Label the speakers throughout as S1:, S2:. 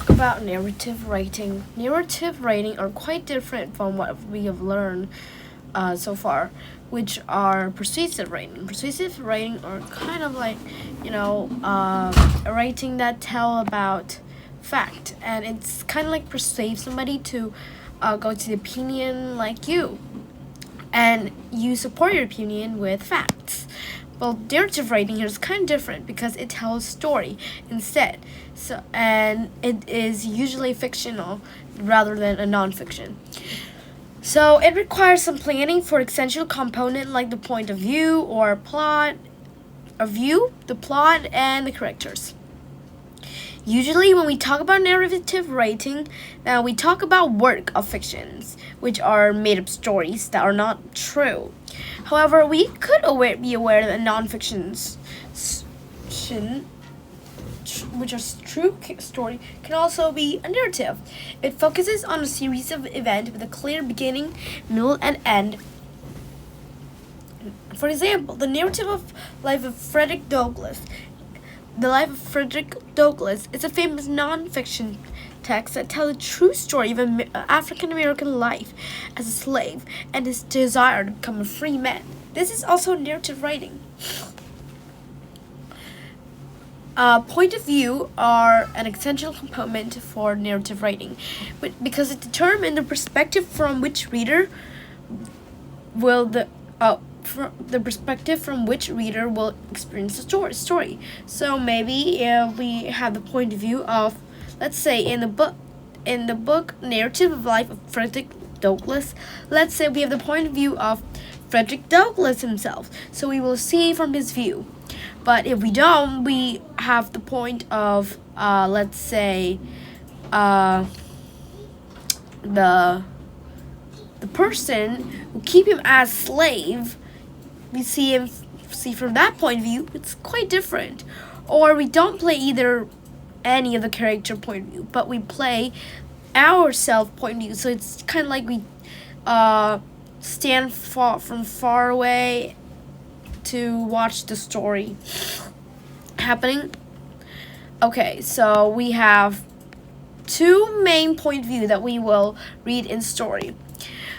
S1: talk about narrative writing. Narrative writing are quite different from what we have learned so far, which are persuasive writing. Persuasive writing are kind of like, a writing that tell about fact, and it's kind of like persuade somebody to go to the opinion like you, and you support your opinion with facts. Well, narrative writing here is kind of different because it tells story instead. So, and it is usually fictional rather than a non-fiction. So it requires some planning for essential component like the point of view or plot, the plot, and the characters. Usually, when we talk about narrative writing, now we talk about work of fictions, which are made-up stories that are not true. However, we could be aware that nonfictions, which are true story, can also be a narrative. It focuses on a series of events with a clear beginning, middle, and end. For example, the narrative of life of Frederick Douglass. The Life of Frederick Douglass is a famous non-fiction text that tells a true story of an African American life as a slave and his desire to become a free man. This is also narrative writing. Point of view are an essential component for narrative writing, because it determines the perspective from which reader will experience the story. So maybe if we have the point of view of, let's say in the book Narrative of Life of Frederick Douglass, let's say we have the point of view of Frederick Douglass himself. So we will see from his view. But if we don't, we have the point of, let's say, the person who keep him as slave. We see from that point of view, it's quite different. Or we don't play any of the character point of view, but we play our self point of view. So it's kind of like we stand from far away to watch the story happening. Okay, so we have two main point of view that we will read in story,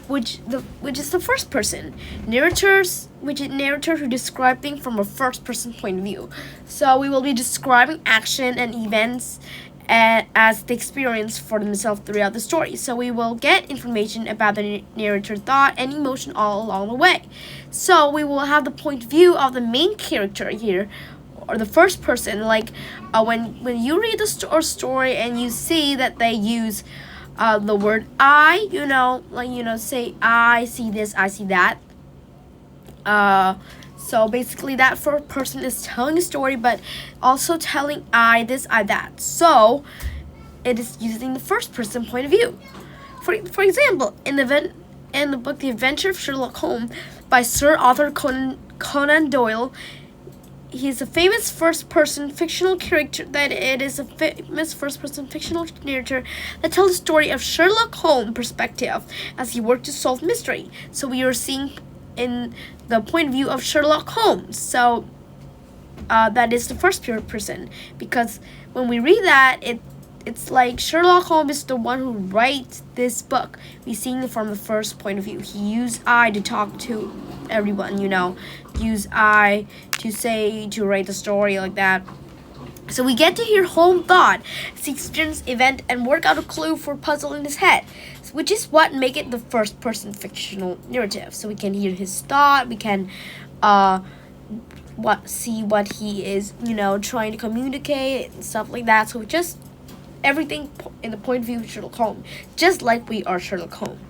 S1: which is the first person narrators, which is narrator who describe things from a first person point of view. So we will be describing action and events as the experience for themselves throughout the story. So we will get information about the narrator thought and emotion all along the way. So we will have the point of view of the main character here, or the first person. Like when you read the story and you see that they use the word I, say I see this, I see that. So basically that first person is telling a story, but also telling I this, I that. So it is using the first person point of view. For example, in the book The Adventure of Sherlock Holmes by Sir Arthur Conan Doyle, he's a famous first-person fictional character. It is a famous first-person fictional narrator that tells the story of Sherlock Holmes' perspective as he worked to solve mystery. So we are seeing in the point of view of Sherlock Holmes. So that is the first person, because when we read that, it's like Sherlock Holmes is the one who writes this book. We seeing it from the first point of view. He used I to talk to everyone, use I to write the story like that. So we get to hear Holmes' thought as he experienced event and work out a clue for puzzle in his head, which is what make it the first person fictional narrative. So we can hear his thought, we can see what he is trying to communicate and stuff like that. So just everything in the point of view of Sherlock Holmes, just like we are Sherlock Holmes.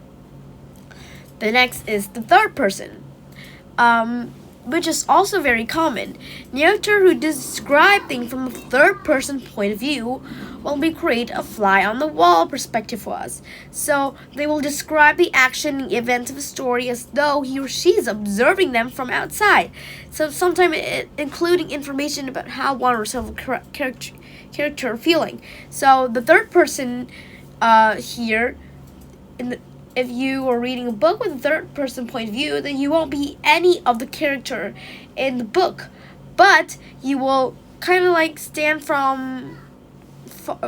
S1: The next is the third person, which is also very common. Narrator who describe things from a third person point of view will create a fly on the wall perspective for us. So they will describe the action and events of a story as though he or she is observing them from outside. So sometimes including information about how one or several character are feeling. So the third person here, if you are reading a book with a third person point of view, then you won't be any of the character in the book, but you will kind of like stand from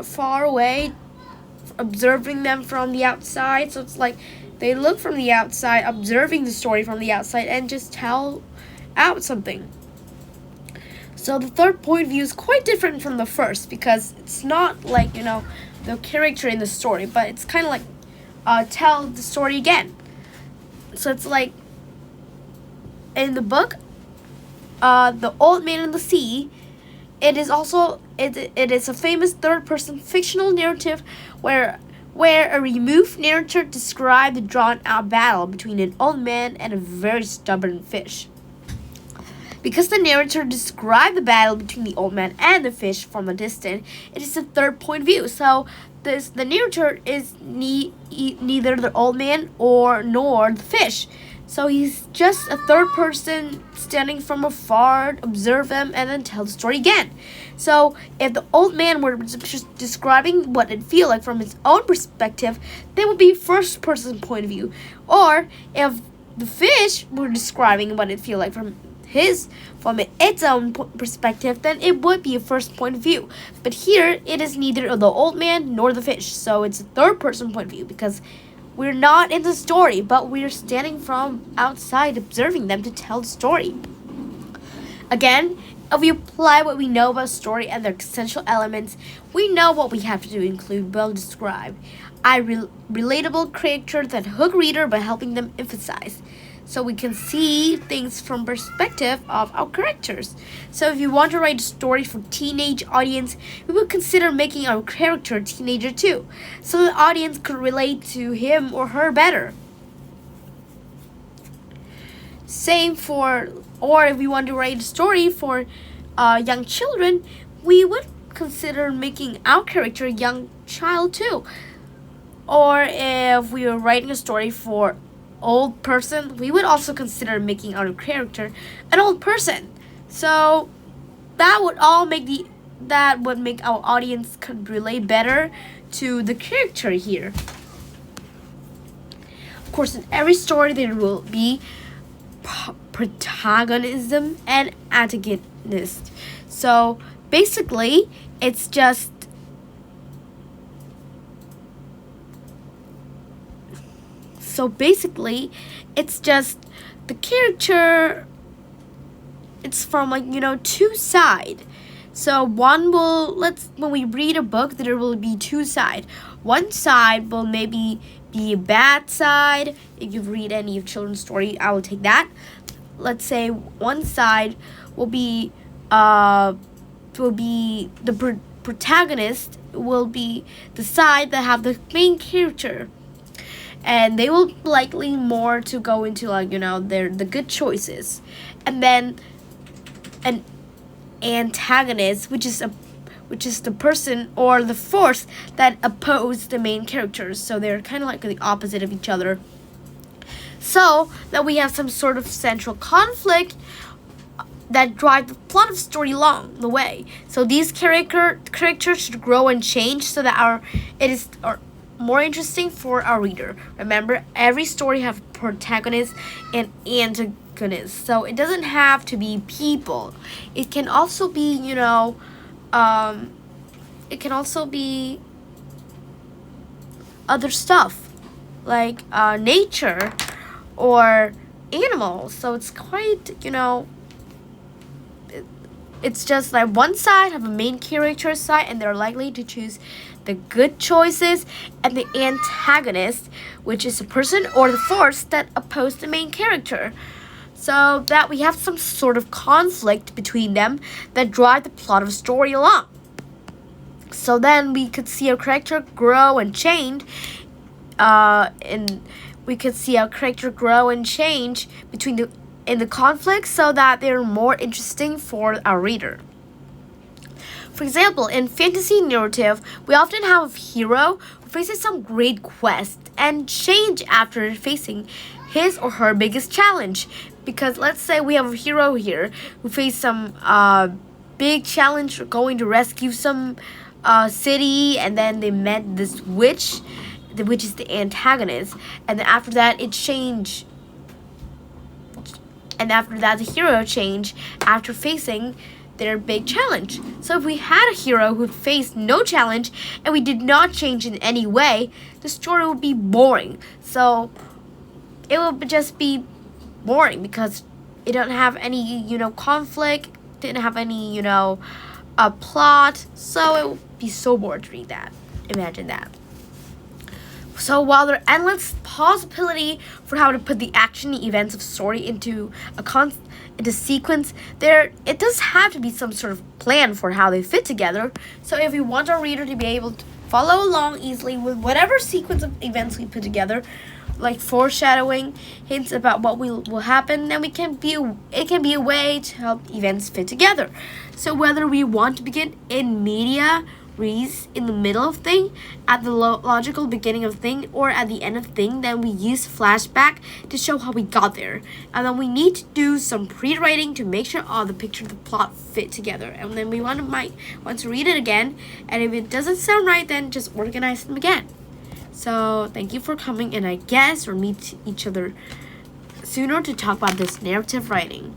S1: far away observing them from the outside. So it's like they look from the outside, observing the story from the outside, and just tell out something. So the third point of view is quite different from the first, because it's not like, the character in the story, but it's kind of like tell the story again. So it's like in the book, The Old Man and the Sea, it is a famous third-person fictional narrative where a removed narrator described the drawn-out battle between an old man and a very stubborn fish. Because the narrator described the battle between the old man and the fish from a distance, it is a third point of view. So the narrator is neither the old man nor the fish. So he's just a third person standing from afar, observe them, and then tell the story again. So if the old man were just describing what it feels like from his own perspective, that would be first person point of view. Or if the fish were describing what it feels like from its own perspective, then it would be a first point of view. But here, it is neither the old man nor the fish, so it's a third person point of view, because we're not in the story, but we're standing from outside observing them to tell the story. Again, if we apply what we know about story and their essential elements, we know what we have to do include well-described, relatable characters that hook reader by helping them emphasize. So we can see things from perspective of our characters. So if you want to write a story for teenage audience, we would consider making our character a teenager too, so the audience could relate to him or her better. Or if we want to write a story for young children, we would consider making our character a young child too. Or if we were writing a story for old person, we would also consider making our character an old person. So that would make our audience could relate better to the character here. Of course, in every story there will be protagonism and antagonist. So basically, it's just the character, it's from two sides. So when we read a book, there will be two sides. One side will maybe be a bad side. If you read any of children's story, I will take that. Let's say one side will be the protagonist will be the side that have the main character. And they will likely more to go into the good choices, and then an antagonist, which is the person or the force that oppose the main characters. So they're kind of like the opposite of each other. So that we have some sort of central conflict that drive the plot of story along the way. So these characters should grow and change so that it is more interesting for our reader. Remember, every story have protagonist and antagonist, so it doesn't have to be people. It can also be other stuff like nature or animals. So it's quite it's just like one side have a main character side, and they're likely to choose the good choices, and the antagonist, which is the person or the force that oppose the main character. So that we have some sort of conflict between them that drive the plot of a story along. So then we could see our character grow and change, in the conflict, so that they're more interesting for our reader. For example, in fantasy narrative, we often have a hero who faces some great quest and change after facing his or her biggest challenge. Because let's say we have a hero here who faced some big challenge going to rescue some city, and then they met this witch. The witch is the antagonist, and then after that it changed. And after that, the hero changed after facing their big challenge. So if we had a hero who faced no challenge and we did not change in any way, the story would be boring. So it would just be boring because it don't have any, conflict, didn't have any, a plot. So it would be so boring to read that. Imagine that. So while there are endless possibility for how to put the action events of story into into sequence, it does have to be some sort of plan for how they fit together. So if we want our reader to be able to follow along easily with whatever sequence of events we put together, like foreshadowing, hints about what will happen, then it can be a way to help events fit together. So whether we want to begin in media res in the middle of thing, at the logical beginning of thing, or at the end of thing, then we use flashback to show how we got there. And then we need to do some pre-writing to make sure all the picture and the plot fit together. And then we might want to read it again, and if it doesn't sound right, then just organize them again. So thank you for coming, and I guess we'll meet each other sooner to talk about this narrative writing.